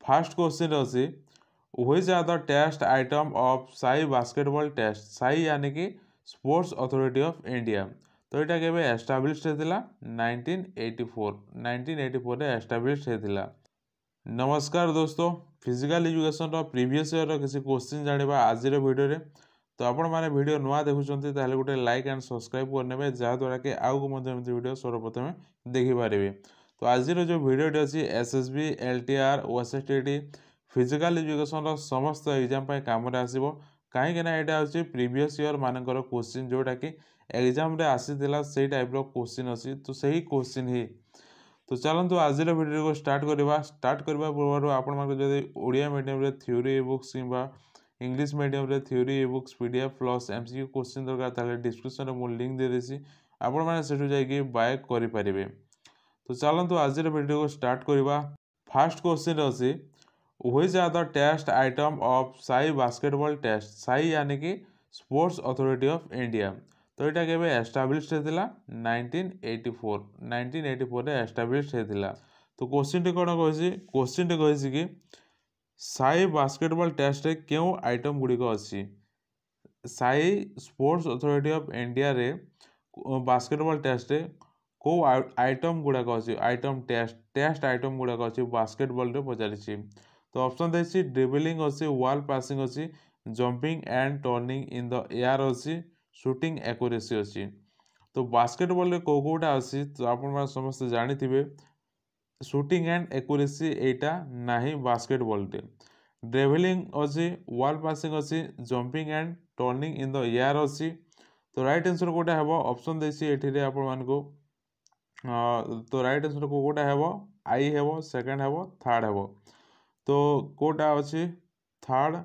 Fast question अच्छी which are the test item of SAI basketball test SAI यानी कि sports authority of India. तो यहाँ के एस्टाब्लिश्ड होता 1984 रे एस्टाब्लिश्ड होता। नमस्कार दोस्तों, फिजिकल एजुकेशन प्रीवियस ईयर किसी क्वेश्चन जाना आज वीडियो रे। तो आपण मैंने वीडियो नुआ देखुंत गोटे लाइक एंड सब्सक्राइब करने जहाँद्वारा कि आगे वीडियो सर्वप्रथम देखिपारे। तो आज जो वीडियो अच्छी एसएसबी एलटीआर ओएसएसटी फिजिकल एजुकेशन समस्त एग्जाम काम आसो कहीं यहाँ हूँ प्रीवियस ईयर मानकर क्वेश्चन जोटा कि एग्जाम आसी से टाइप क्वेश्चन अच्छी। तो सही क्वेश्चन ही तो चलतु आज वीडियो को स्टार्ट करने पूर्व आपण ओडिया मीडियम थ्योरी बुक्स कि English medium theory books PDF plus MCQ question दरकार डिस्क्रिप्शन में मुझे लिंक दे देसी आपण मैंने जाइए बाय करेंगे। तो चलतु आज वीडियो को स्टार्ट करवा। फास्ट क्वेश्चन अच्छी which are the test item of SAI basketball test SAI यानी कि स्पोर्ट्स अथॉरिटी ऑफ इंडिया। तो यहाँ के एस्टाब्लिश्ड होता 1984 रे एस्टाब्लिश्ड होता। तो क्वेश्चन टी कौन कही क्वेश्चन टी कही कि साई बास्केटबॉल टेस्ट रे क्यों आइटम गुड़िक अच्छी Sai sports authority of India रे बास्केटबॉल टेस्ट रे को आइटम गुड़ाक अच्छी आइटम टेस्ट आइटम गुड़ाक अच्छी बास्केटबॉल रे पचारि। तो ऑप्शन देसी ड्रिबलिंग अच्छी वॉल पासिंग अच्छी jumping and turning in the air अच्छी शूटिंग एक्यूरेसी अच्छी। तो बास्केटबॉल रे को कोटा अच्छी तो आप समस्त जानी शूटिंग एंड एक्यूरेसी एटा नहीं बास्केटबॉल रे। ड्रिबलिंग अच्छी वॉल पासिंग अच्छी jumping and turning in the air अच्छी। तो राइट आंसर कोटा है ऑप्शन देसी एठी आपण मानको तो राइट आंसर को कोटा है आई है सेकंड है थर्ड है। तो कोटा अच्छी थर्ड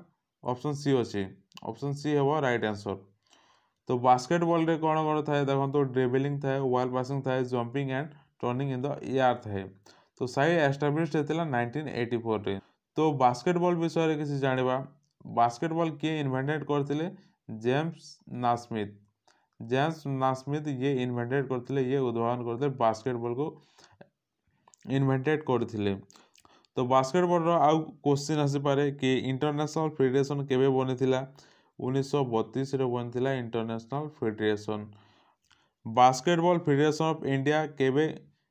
ऑप्शन सी अच्छी ऑप्शन सी है राइट आंसर। तो बास्केटबॉल रे कौन कौन थाए देखो तो ड्रिबलिंग थाए वॉल पासिंग थाए jumping and turning in the air थाए। तो साई एस्टाब्लिश्ड होता 1984 रे। तो बास्केटबॉल विषय रे किसी जानिबा बास्केटबॉल किए इन्वेंटेड करथिले जेम्स नास्मिथ। जेम्स नास्मिथ ये इन्वेंटेड करथिले ये उद्भावन करथिले बास्केटबॉल को इन्वेंटेड करथिले। तो बास्केटबॉल रो आउ क्वेश्चन आसी पारे कि इंटरनेशनल फेडरेशन केबे बनिथिला 1932 रे बनिथिला international federation. Basketball federation of India केबे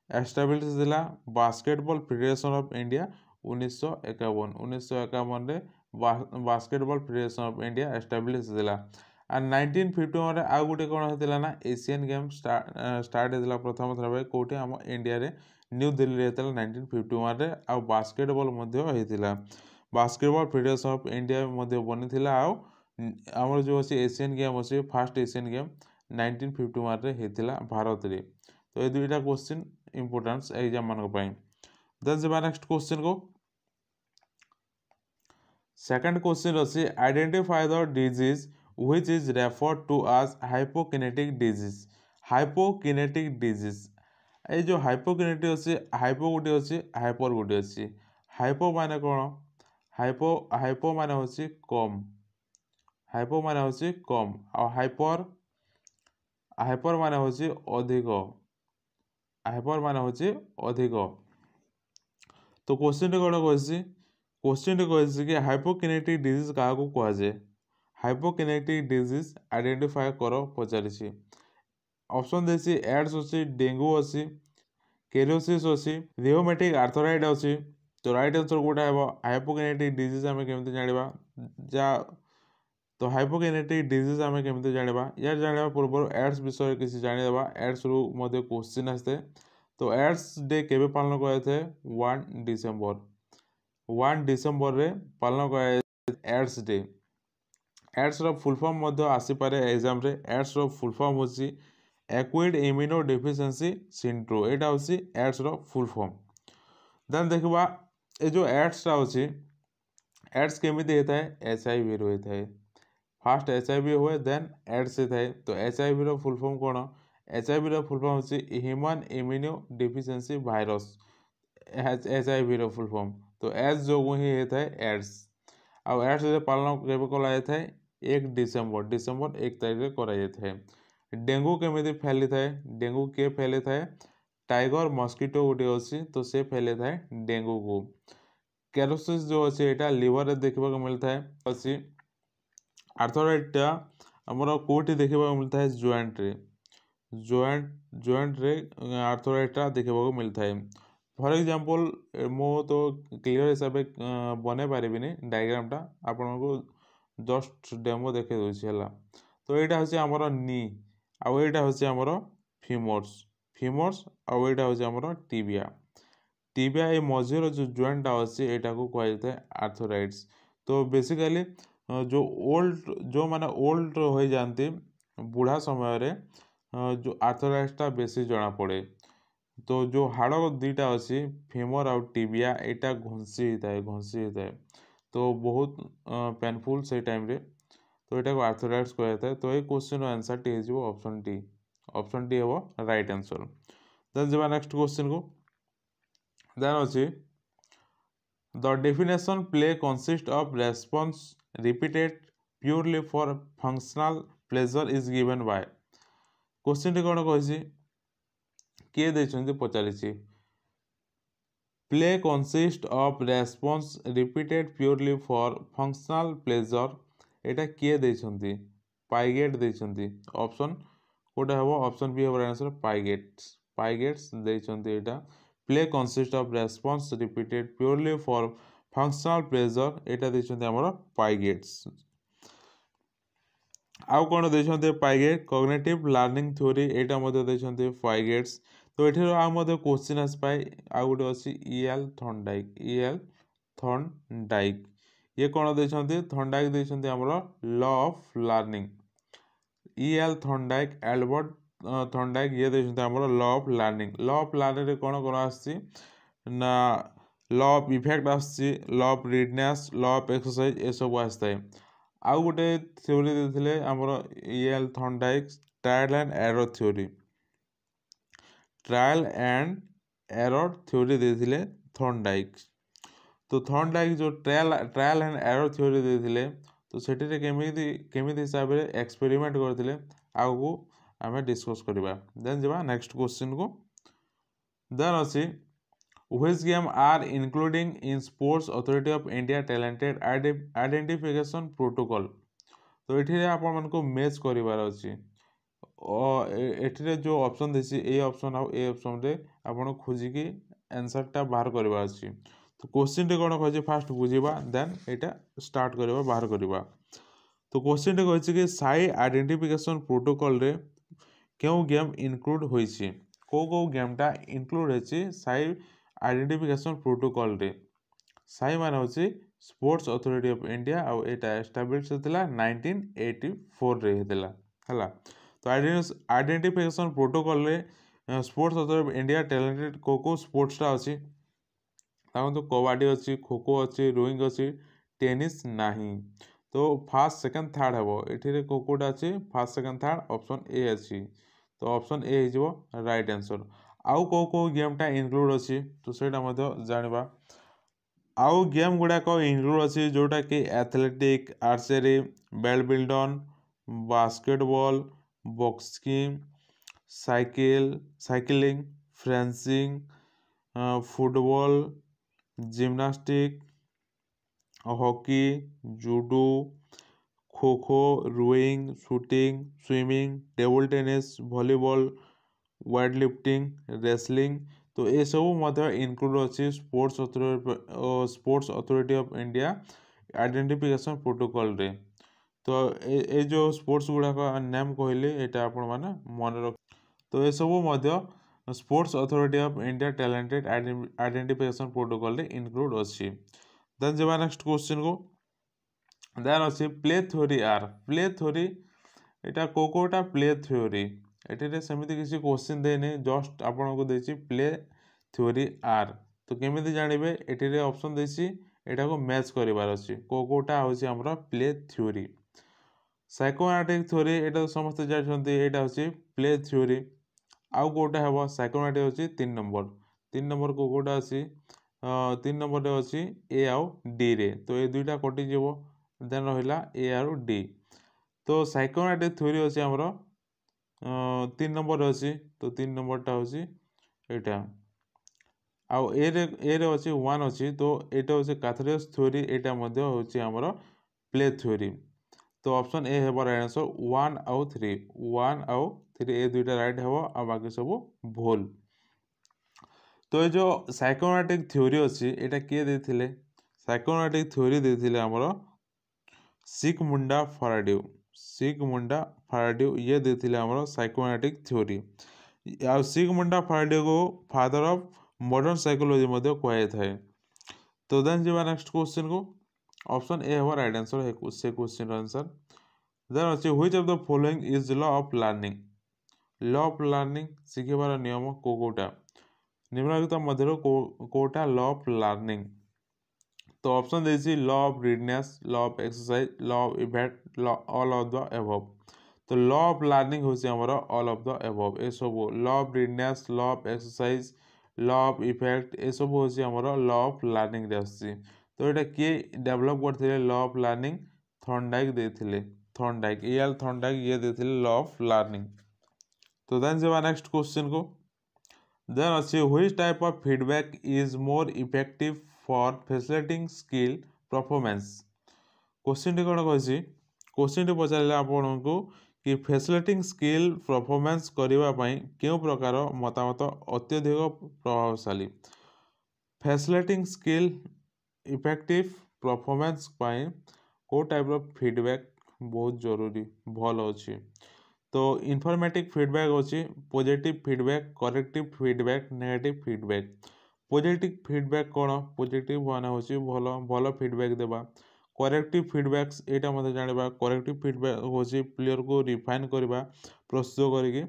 एस्टाब्लिश थिला बास्केटबॉल फेडरेशन ऑफ इंडिया 1951 रे basketball federation of India establish थिला। आ 1951 रे आउ गुटे कोन हेतिला ना एशियन गेम स्टार्ट हेतिला प्रथम थर भाई कोठी हम इंडिया रे न्यू दिल्ली रे हेतिला 1951 रे आ बास्केटबॉल मध्ये हेतिला बास्केटबॉल फेडरेशन ऑफ इंडिया मध्ये बनिथिला आ हमर जो अछि एशियन गेम अछि फर्स्ट एशियन गेम 1951 रे हेतिला भारत रे। तो ये दुईटा क्वेश्चन इंपोर्टेंस एग्जाम मान को पई। देन जबा नेक्स्ट क्वेश्चन को सेकंड क्वेश्चन अछि identify the disease which is referred to as hypokinetic disease. Hypokinetic disease ए जो हाइपोकिनेटिक अछि हाइपो गुटे अछि हाइपर गुटे अछि। हाइपो माने कोन हाइपो माने होछि कम हाइपो माने होछि कम आ हाइपर हाइपर माने होछि अधिक हाइपर माने होछि अधिक। तो क्वेश्चन टी कोन कहछि क्वेश्चन टी कहछि कि हाइपोकिनेटिक डिजीज काहा को कहा जाय हाइपोकिनेटिक डिजीज आइडेंटिफाई करो पचारिछि। ऑप्शन देसी एड्स अछि डेंगू अछि केरोसिस अछि रियोमेटिक आर्थराइड अछि। तो राइट आंसर कोटा है हाइपोकिनेटिक डिजीज हमें केमते जानिबा जा तो हाइपोकिनेटिक डिजीज हमें केमते जानिबा यार जानिबा पूर्व एड्स विषय किसी जानि देबा एड्स रु मध्ये क्वेश्चन आस्ते। तो एड्स डे केबे पालन कराय थे 1 डिसेंबर रे पालन कराय एड्स डे। एड्स रो फुल फॉर्म मध्ये आसी पारे एग्जाम रे एड्स रो फुल फॉर्म होची एक्वायर्ड इम्यूनो डेफिशिएंसी सिंड्रोम एटा होची एड्स रो फुल फॉर्म। देन देखबा ए जो एड्स रा होची एड्स केमिति हेता है एचआईवी रो हेता है फास्ट एचआईवी हुए देन एड्स हेता है। तो एचआईवी रो फुल फॉर्म कोन एचआईवी रो फुल फॉर्म होची human immunodeficiency virus HIV रो फुल फॉर्म। तो एच जो ही हेता है एड्स आ एड्स रे पालन केबे कला जाय था 1 डिसेंबर 1 तारिख रे करा जाय था। डेंगू केमिति फैली थाए डेंगू के फैली थाए टाइगर मस्किटो गोटे अच्छी तो से फैले थाए डेंगू को। कैरोसिस जो अच्छे यहाँ लिवर रे देखा मिलता है अच्छी आर्थराइटा आमर कौटी देखा मिलता है जॉइंट रे जॉइंट रे आर्थराइटा देखा मिलता है फॉर एग्जांपल मो तो क्लियर हिसाब से बने पारिबिनी डायग्रामटा आपन को जस्ट डेमो देखे दूसरी है तो यहाँ हूँ आमर नी आउ यहाँ हूँ आमर फिमर्स आउ यहाँ हूँ आमर टीबिया ये मझीर जो जॉइंटा अच्छे यहाँ को कहुए आर्थराइड्स तो बेसिकली जो ओल्ड जो माने ओल्ड हो जाती बुढ़ा समय रे जो आर्थराइड्सटा बेसी जना पड़े तो जो हाड़ दुईटा अच्छी फेमर आउ टीबिया यहाँ घसी होता है तो बहुत पेनफुल से टाइम रे तो यहाँ को आर्थराइड्स कहता है तो ये क्वेश्चन आंसर टी हो ऑप्शन टी हम राइट आंसर देन जब नेक्स्ट क्वेश्चन को देन अच्छी the definition play consist of response repeated purely for functional pleasure is given by question टी कौन कही किए देछन्ति पचारिछि play consist of response repeated purely for functional pleasure एटा किए देछन्ति पाइगेट देछन्ति ऑप्शन कोटा हबो ऑप्शन बी हबो आंसर पाइगेट्स देछन्ति एटा play consist of response repeated purely for functional pleasure एटा देछन्ति हमर पाइगेट्स आउ कौन देछन्ति पाइगेट कॉग्निटिव लर्निंग थ्योरी एटा मध्ये देछन्ति पाइगेट्स तो ये आम क्वेश्चन आसपाए आउ गोटे अच्छी इएल थर्नडाइक ये कौन देखते थर्नडाइक देखते आमर law of learning E L Thorndike Albert Thorndike ये देखते आमर लॉ ऑफ लर्निंग कौन कौन आना लॉ ऑफ इफेक्ट आसी law of readiness law of exercise ये सब आसता है आउ गोटे थ्योरी देते आमर E L Thorndike trial and error theory trial and error theory देथिले थर्नडाइक तो थर्नडाइक जो ट्रायल एंड एरर थ्योरी देथिले तो सेठी केमिति हिसाब रे एक्सपेरिमेंट करथिले आगु आमे डिस्कस करबा देन जेबा नेक्स्ट क्वेश्चन को देन अछि which game are including in sports authority of India talented identification protocol तो एठी आपण मन को मैच करिवार अछि एठिरे जो ऑप्शन देसी ए ऑप्शन आउ ए ऑप्शन रे आपण खोजिकी आंसरटा बाहर करबा अछि तो क्वेश्चन टे कोन कहै फास्ट बुझिबा देन एटा स्टार्ट करबा बाहर करबा तो क्वेश्चन टे कहै कि साई आइडेंटिफिकेशन प्रोटोकॉल रे क्यों गेम इंक्लूड होई छि को गेमटा इंक्लूड होई छि साई आइडेंटिफिकेशन प्रोटोकॉल रे साई मान होछि स्पोर्ट्स अथॉरिटी ऑफ इंडिया आउ एटा एस्टैब्लिश होतला 1984 रे हेतला हला तो आइडेंटिफिकेशन प्रोटोकॉल रे sports authority of India talented को स्पोर्ट्सटा अछि ताको तो कबड्डी अछि खो खो अछि रोइंग अछि टेनिस नाही तो फर्स्ट सेकंड थर्ड हबो एठिरे कोकोटा अछि first second third option A अछि तो ऑप्शन ए हिजबो राइट आंसर आउ को गेमटा इंक्लूड अछि तो सेटा मध्ये जानिबा आउ गेम गुडा को इंक्लूड अछि जोटा कि athletic archery badminton basketball boxing cycling fencing football gymnastic hockey judo kho kho rowing shooting swimming table tennis volleyball weight lifting wrestling तो ये सब इनक्लूड अच्छी sports authority of India identification protocol रे तो ये जो स्पोर्ट्स गुड़ाक नेम कहले यहाँ आपण मैंने मन रख तो ये सब sports authority of India talented identification protocol रे इनक्लूड अच्छी देन जब नेक्स्ट क्वेश्चन को देन अच्छी प्ले थ्योरी यहाँ कोटा प्ले थ्योरी एठिरे सेमिति किसी क्वेश्चन देने जस्ट आपन को देछि प्ले थ्योरी आर तो केमिति जानिबे एठिरे ऑप्शन देछि एटा को मैच करिवार अछि कोटा होछि हमरा प्ले थ्योरी साइकोमैटिक थ्योरी एटा समस्त जानिछन्ति एटा होछि प्ले थ्योरी आउ कोटा हेबो साइकोमैटिक होछि 3 नंबर कोटा अछि 3 नंबर रे अछि ए आउ डी रे तो ए दुईटा कटि जेबो देन रहिला ए आउ डी तो साइकोमैटिक थ्योरी अछि हमरा 3 नंबर अच्छी तो 3 नंबर टा हूँ यहाँ आउ ए रे अच्छी 1 अच्छी तो यहाँ हूँ कैथारियस थ्योरी यहाँ हूँ आमर प्ले थ्योरी तो ऑप्शन ए है राइट आंसर 1 आउ 3 1 आउ 3 ए दुईटा राइट हे आ बाकी सब भूल। तो ये जो साइकोमैटिक थ्योरी अच्छी यहाँ किए देथिले साइकोमैटिक थ्योरी देथिले आमर सिगमुंडा फराडियो ये देथिले आमर साइकोमैटिक थ्योरी आ सिगमुंडा फराडियो को फादर ऑफ मॉडर्न साइकोलॉजी मध्य कहुए थाए। तो देन जी नेक्स्ट क्वेश्चन को ऑप्शन ए है राइट आंसर है से क्वेश्चन आंसर देन अच्छे which of the following is law of learning शिखिबार नियम कोटा निम्नलिखित मध्य कोटा लॉ ऑफ लर्निंग तो ऑप्शन देसी law of readiness law of exercise law of effect law all of the above तो लॉ ऑफ लर्निंग होची हमर ऑल ऑफ द एबव ए सब law of readiness law of exercise law of effect ए सब होची हमर लॉ ऑफ लर्निंग रे आसी तो एटा के डेवलप करथिले लॉ ऑफ लर्निंग थॉर्नडाइक देथिले थॉर्नडाइक एल थॉर्नडाइक ये देथिले लॉ ऑफ लर्निंग। तो देन जेबा नेक्स्ट क्वेश्चन को देन अच्छे which type of feedback is more effective for facilitating skill performance question टी कौन कही क्वेश्चन टी पचारे आपको कि फैसिलिटिंग स्किल परफॉर्मेंस करने क्यों प्रकार मतामत अत्यधिक प्रभावशाली फैसिलिटिंग स्किल इफेक्टिव परफॉर्मेंस को टाइप फीडबैक बहुत जरूरी भल अच्छी तो इनफॉर्मेटिव फीडबैक अच्छी positive feedback corrective feedback negative feedback positive feedback कौन पॉजिटिव माने होची भल भल फीडबैक देबा करेक्टिव फीडबैक्स एटा मते जानिबा करेक्टिव फीडबैक होची प्लेयर को रिफाइन करबा प्रस्तुत करिके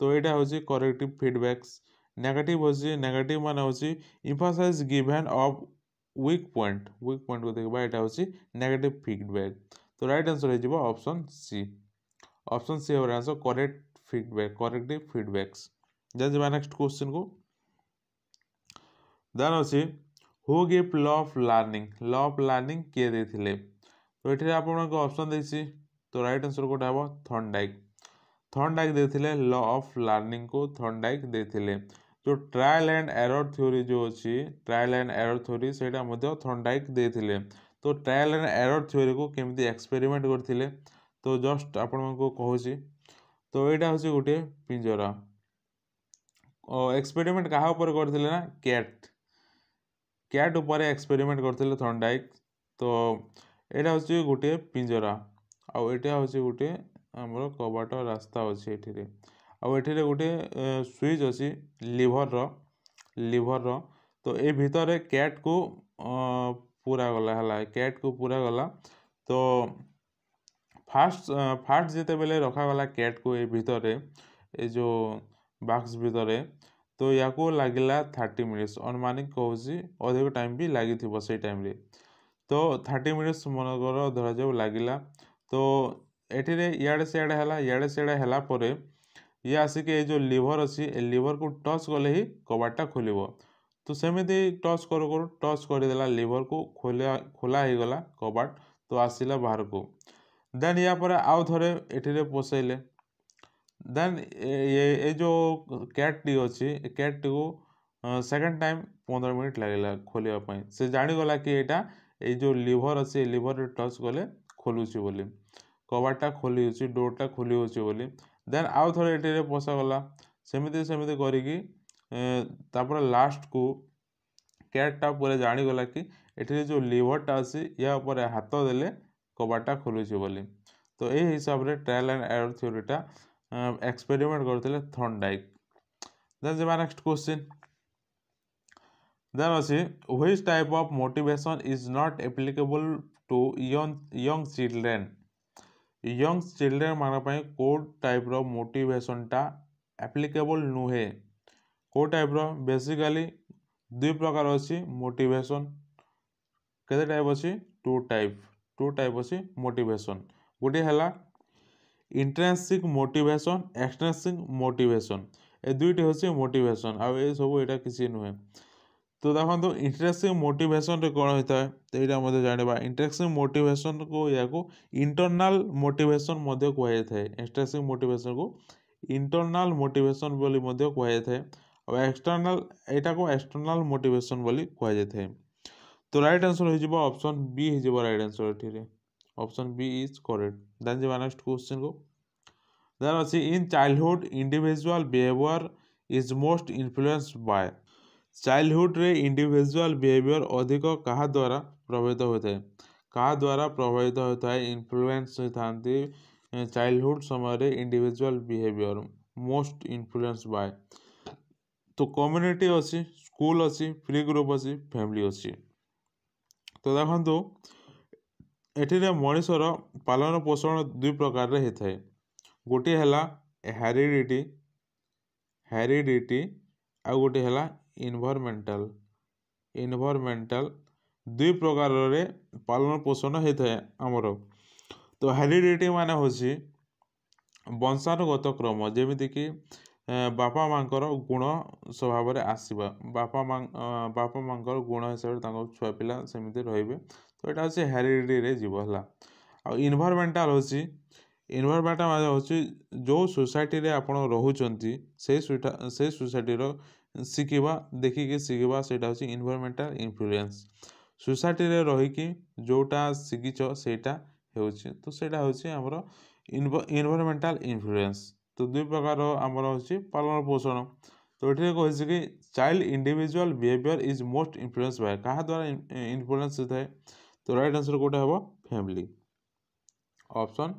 तो एटा होची करेक्टिव फीडबैक्स नेगेटिव होची नेगेटिव माने होची emphasise given of weak point को देखबा एटा होची नेगेटिव फीडबैक तो राइट आंसर हो जिवो ऑप्शन सी है आंसर करेक्टिव फीडबैक्स देन जिबा नेक्स्ट क्वेश्चन को देन अछि who give law of learning किए देथिले तो एठी आपनको ऑप्शन देछि तो राइट आंसर कोटा हबो थॉर्नडाइक देथिले लॉ ऑफ लर्निंग को थॉर्नडाइक देथिले जो ट्रायल एंड एरर थ्योरी जो अछि ट्रायल एंड एरर थ्योरी सेटा मध्ये थॉर्नडाइक देथिले तो ट्रायल एंड एरर थ्योरी को केमती एक्सपेरिमेंट करथिले तो जस्ट आपनको कहूची तो एटा होची गोटे पिंजरा एक्सपेरिमेंट कहा ऊपर करथिले ना कैट ऊपर एक्सपेरिमेंट करथिले थॉर्नडाइक तो एटा होची गोटे पिंजरा आ एटा होची गोटे हमर कबाट रास्ता अछि एठिरे आ एठिरे गोटे स्विच अछि लीवर रो तो ए भितरे कैट को पूरा गला हला कैट को पूरा गला तो फास्ट जिते बेले रखा गला कैट को ए भितरे ए जो बॉक्स भितरे तो या को लागिला 30 मिनिट्स अनुमानिक कहूसी अधिक टाइम भी लगी थी से टाइम रे तो 30 मिनिट्स मनकर धरा जाऊ लागिला तो एठिरे इयाडे सियाडे हला परे ये आसिक ए जो लीवर अच्छी ए लीवर को टच कले ही कबाटा खोलिबो तो सेमिति टच टच करदेला लीवर को खोला ही गला कबाट तो आसिला बाहर को देन या पर आउ थरे एठिरे पोसैले देन ये जो कैट टी अच्छी कैट टी को सेकंड टाइम 15 मिनट लगे खोलिया से जानीगला कि यहाँ ये जो लीवर अच्छे लीवर टच कले खोलुची बोली कबाटा खोली डोरटा खोली बोली देन आउ थरे एठिरे पोसागला सेमिति सेमिति करिकी तापर लास्ट को कैटटा पूरा जानीगला कि एठिरे जो लीवरटा अच्छी या ऊपर हाथ देले कबाटा खोलुची बोली तो यही हिसाब रे ट्रायल एंड एरर थ्योरीटा एक्सपेरिमेंट करथिले थॉर्नडाइक देन जेबा नेक्स्ट क्वेश्चन देन अछि which type of motivation is not applicable to young children मान पई को टाइप रो मोटिवेशन टा एप्लीकेबल नुहे को टाइप रो बेसिकली दुई प्रकार अछि मोटिवेशन केते टाइप अछि टू टाइप अछि मोटिवेशन गोटे हला इंट्रिंसिक मोटिवेशन एक्सट्रिंसिक मोटिवेशन ए दुईटी होछि मोटिवेशन आ ए सब एटा किसी नुहे तो देखो इंट्रिंसिक मोटिवेशन रे कोन होता है तो एटा मध्ये जानिबा इंट्रिंसिक मोटिवेशन को या को इंटरनल मोटिवेशन मध्ये कहै थाए एक्सट्रिंसिक मोटिवेशन को इंटरनल मोटिवेशन बोली मध्ये कहै थाए और एक्सटर्नाल एटा को एक्सटर्नाल मोटिवेशन बोली कह जाए। तो राइट आंसर हो जिवो ऑप्शन बी हो जिवो राइट आंसर एठिरे option B is correct. Then जिवो नेक्स्ट क्वेश्चन को देन अछि in childhood individual behaviour is most influenced by. Childhood रे इंडिविजुअल बिहेवियर अधिक कहा द्वारा प्रभावित होता है कहा द्वारा प्रभावित होता है इन्फ्लुएंस होतांती चाइल्डहुड समय रे individual behaviour most influence by. तो कम्युनिटी अच्छी स्कूल अच्छी फ्री ग्रुप अच्छी फैमिली अच्छी। तो देखो एठिरे मनीषर पालन पोषण दुई प्रकार होता है गोटे है हेरिडिटी आ गोटे है इन्वायरमेंटल दुई प्रकार रे पालन पोषण होता है आमर। तो हेरिडिटी माने होची वंशानुगत क्रम जेमिति कि बापा मांकर गुण स्वभाव रे आसीबा बापा मांकर गुण हिसाब से छुआ पिला सेमिति रहिबे। तो एटा होची हेरिडिटी रे जीव हला। आ इन्वायरमेंटल होची इन्वायरमेंटल माने होची जो सोसाइटी रे आपण रहुचंती से सोसाइटी रो शिखिबा देखिके शिखिबा सेटा होची इन्वायरमेंटल इन्फ्लुएंस। सोसाइटी रे रही कि जोटा शिखिच सेटा होची तो सेटा होची हमरो इन्वायरमेंटल इन्फ्लुएंस। तो दुई प्रकार आमर होची पालन पोषण। तो एठिरे कहछि कि child individual behaviour is most influence by कहा द्वारा इन्फ्लुएंस होता है। तो राइट आंसर कोटा हबो फैमिली ऑप्शन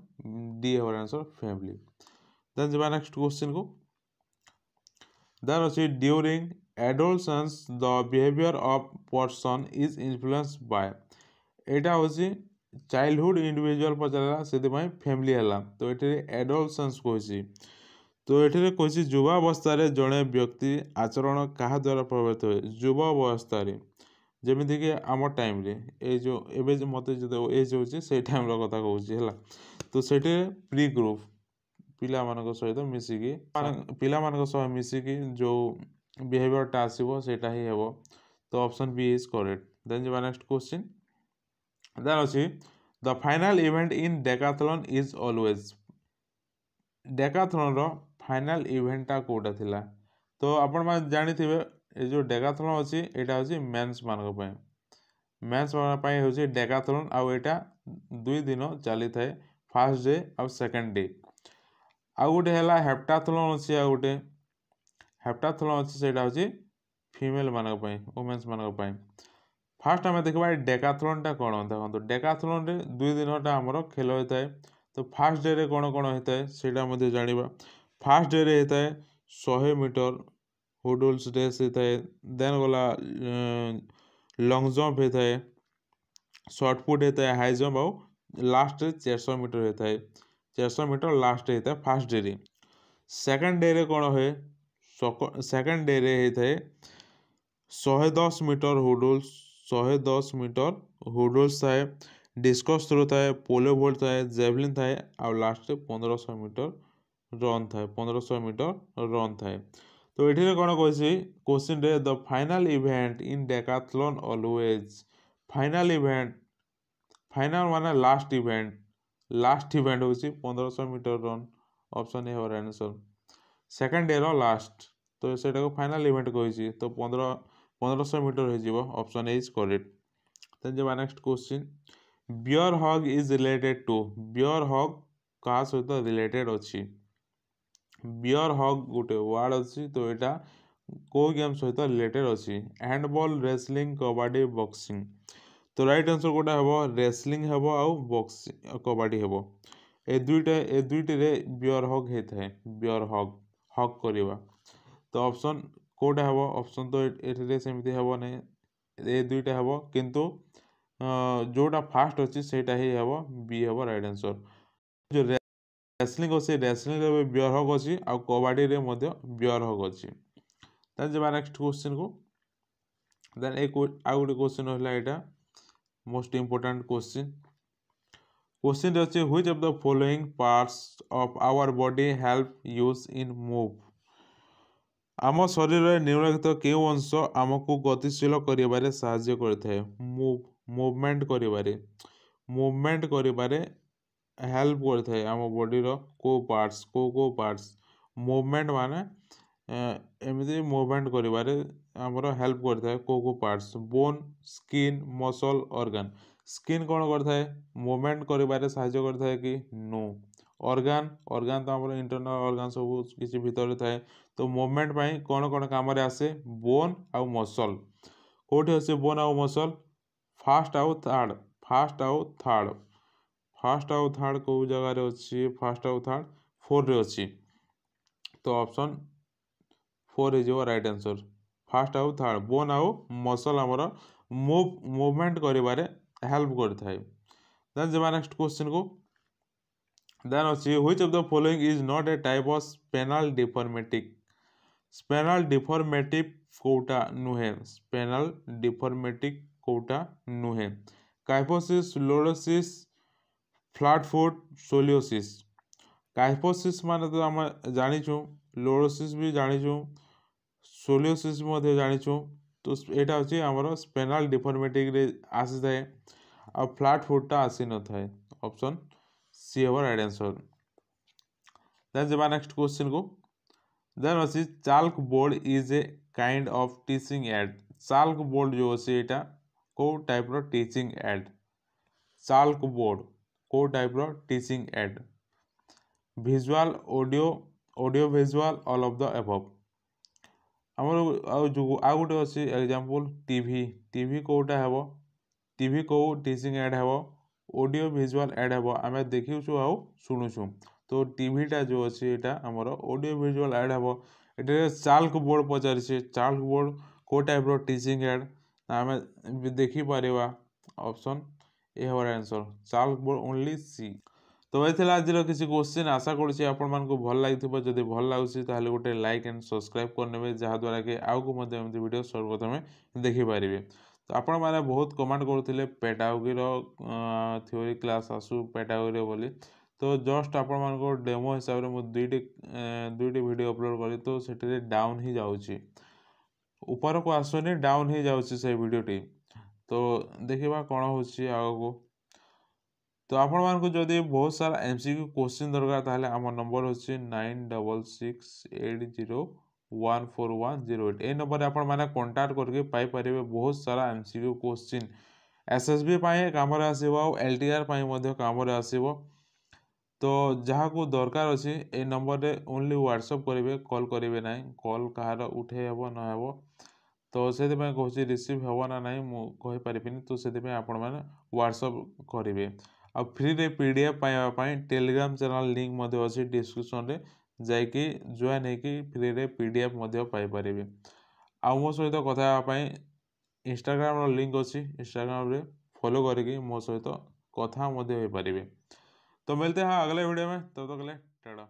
डी है आंसर फैमिली। देन जब नेक्स्ट क्वेश्चन को देन अछि during adolescence the behaviour of person is influenced by. एटा होची चाइल्डहुड इंडिविजुअल पचारा से फैमिली है। तो ये एडोलसेंस कहसी तो ये कहसी युवावस्था जड़े व्यक्ति आचरण क्या द्वारा प्रभावित हुए युवावस्था जमीती कि आम टाइम रे जो एवं मत जो एज हो टाइम कथा कहूँ। तो से प्री ग्रुप पिला सहित मिसिकी पिला सह मिसिकी जो बिहेवियरटा आसो सेटा ही हे। तो option B is correct. Then जब नेक्स्ट क्वेश्चन देन अच्छी the final event in decathlon is always. Decathlon रो फाइनल इवेंटा कोटा थिला। तो आपण माने जानि थिबे ए जो डेकाथलॉन अछि एटा होछि मेंस मानक पय मेंस मानक पय होछि डेकाथलॉन आ एटा 2 दिन चली थाए फर्स्ट डे और सेकंड डे। आ गोटे हैला हेप्टाथलॉन अछि आ गोटे हेप्टाथलॉन अछि सेटा होछि फीमेल मानक पय वुमेन्स मानक पय। फास्ट आम देखा डेकाथलॉनटा कौन देखो डेकाथलॉन रे 2 दिनटा आमर खेल होता है। तो फास्ट डे रे कौन कौन होता है सेटा जानिबा। फास्ट डे रे होता है 100 मीटर हुडल्स रेस होता है। देन गला लॉन्ग जंप होता है शॉर्ट पुट होता है हाई जंप और लास्ट 400 मीटर होता है 400 मीटर लास्ट होता है फास्ट डे रे। सेकंड डे रे कौन हुए सेकंड डे रे होता है 110 मीटर हुडल्स 110 मीटर हुडल्स थाए डिस्कस थ्रो थाए पोलो वोल्ट थाए जेवलिन थाए और लास्ट 1500 मीटर रन थाए 1500 मीटर रन थाए। तो ये कौन कही क्वेश्चन रे the final event in Decathlon always final event final माने लास्ट इवेंट होची 1500 मीटर रन ऑप्शन ए होर आंसर सेकंड डे रो लास्ट। तो सेटा को फाइनल इवेंट कही तो 1500 मीटर हो option A is correct. Then जब next question bear hug is related to bear hug कहा सहित रिलेटेड अच्छी बियर हग गोटे वर्ड अच्छी। तो यहाँ को गेम सहित रिलेटेड अच्छी हैंडबॉल रेसलिंग कबाडी बॉक्सिंग। तो राइट आंसर गोटा हम रेसलिंग हम आउ बॉक्सिंग कबाडी हम ए दुईटे रे बियर हग होता है बियर हग करवा। तो ऑप्शन कोटा हम ऑप्शन तो ये सेमती हम नहीं ए दुईटा हम किंतु जोटा फास्ट अच्छी सेटा ही हम बी हम राइट आंसर। जो रेसलिंग अच्छी रेसलिंग रे बियर हग अच्छी आ कबाडी रे मध्य बियर हग अच्छी। देन जब नेक्स्ट क्वेश्चन को देन ए आ गोटे क्वेश्चन है यहाँ मोस्ट इम्पोर्टेंट क्वेश्चन अच्छे which of the following parts of our body help us in move. आम शरीर निम्नलिखित केउ अंश आमको गतिशील करिबारे साहाय्य करथाय मूवमेंट करिबारे हेल्प करथाय आम बॉडी रो को पार्ट्स मूवमेंट माने एमती मूवमेंट करिबारे हमरो हेल्प करता है को parts bone skin muscle organ skin कौन करता है मूवमेंट करिबारे सहायता करता है कि नो ऑर्गन ऑर्गन तो हमरो इंटरनल ऑर्गन सब किसी भीतर थाए तो मूवमेंट पाई कौन कौन काम रे आसे बोन आउ मसल कोठी আছে बोन आउ मसल फास्ट आउ थर्ड फास्ट आउ थर्ड को जगह रे अछि फास्ट आउ थर्ड 4 रे अछि तो option 4 is your right answer fast आउ थर्ड बोन आउ मसल हमर मूवमेंट करिबारे हेल्प करथाय देन जमा नेक्स्ट क्वेश्चन को देन अछि which of the following is not a type of spinal deformative कोटा नुहे स्पेनल डिफॉर्मेटिव कोटा नुहे kyphosis lordosis flat foot scoliosis kyphosis माने तो हम जानिछु लोरोसिस भी जानिछु सोलियोसिस मध्ये जानिछु तो एटा होची हमरो स्पेनल डिफॉर्मेटिव रे आसी थाए आ फ्लैट फुट आसी न थाए ऑप्शन सी हवर राइट आंसर देन जबा नेक्स्ट क्वेश्चन को देन अछि chalk board is a kind of teaching aid chalk board जो अछि एटा को टाइप रो टीचिंग एड चाल्क बोर्ड को टाइप रो teaching aid visual audio visual all of the above हमर आ गुटे अछि एग्जांपल टीवी कोटा हेबो टीवी को टीचिंग एड हेबो ऑडियो विजुअल एड हेबो आमे देखिउछु आ सुनुछु तो टीवीटा जो अछि एटा हमर ऑडियो विजुअल एड हेबो एटे चाल्क बोर्ड पचारि छै चाल्क बोर्ड को टाइप रो टीचिंग एड आमे देखि पारिबा ऑप्शन ए हवर आंसर चाल्क बोर्ड ओनली सी तो ये आज किसी क्वेश्चन आशा करुँचे आपण मानक भल लगी जदि भल लगुच ताहले गोटे लाइक एंड सब्सक्राइब करने जहाँद्वारा कि आगू एमती वीडियो सर्वप्रथमे देखिपारे तो आपण मैंने बहुत कमेंट करुले पेडागोगी थ्योरी क्लास आसू पेडागोगी बोली तो जस्ट आपण मान डेमो हिसाब से दुईटी वीडियो अपलोड करी तो से डाउन ही जाऊँगी ऊपर को आसुनी डाउन ही जाऊँगी से वीडियोटी तो देखा कौन हो आगू तो आपण मानक जदि बहुत सारा एमसीक्यू क्वेश्चन दरकार ताहले हमर नंबर होछि 9668014108 ए नंबर आपण माने कांटेक्ट करके पाई परिबे बहुत सारा एमसीक्यू क्वेश्चन एसएसबी पाए काम रे आसीबो आ एलटीआर पाए मध्ये काम रे आसीबो तो जहाँ को दरकार अछि ए नंबर रे ओनली व्हाट्सएप करिवे कॉल करिवे नै कॉल कहार उठे हेबो न हेबो तो सेति में कहछि रिसीव हेबो ना नै मु कहि परिबिनी तो सेति में आपण माने व्हाट्सएप करिवे आ फ्री रे पीडीएफ पाई टेलीग्राम चैनल लिंक मध्ये अछि डिस्क्रिप्शन रे जाइकी जॉइन हेकी फ्री रे पीडीएफ मध्ये पाई परिबे आ मो सहित कथा पाई इंस्टाग्राम रो लिंक अछि इंस्टाग्राम रे फॉलो करके मो सहित कथा मध्ये होई परिबे तो मिलते हैं अगले वीडियो में तब तक के लिए टाटा।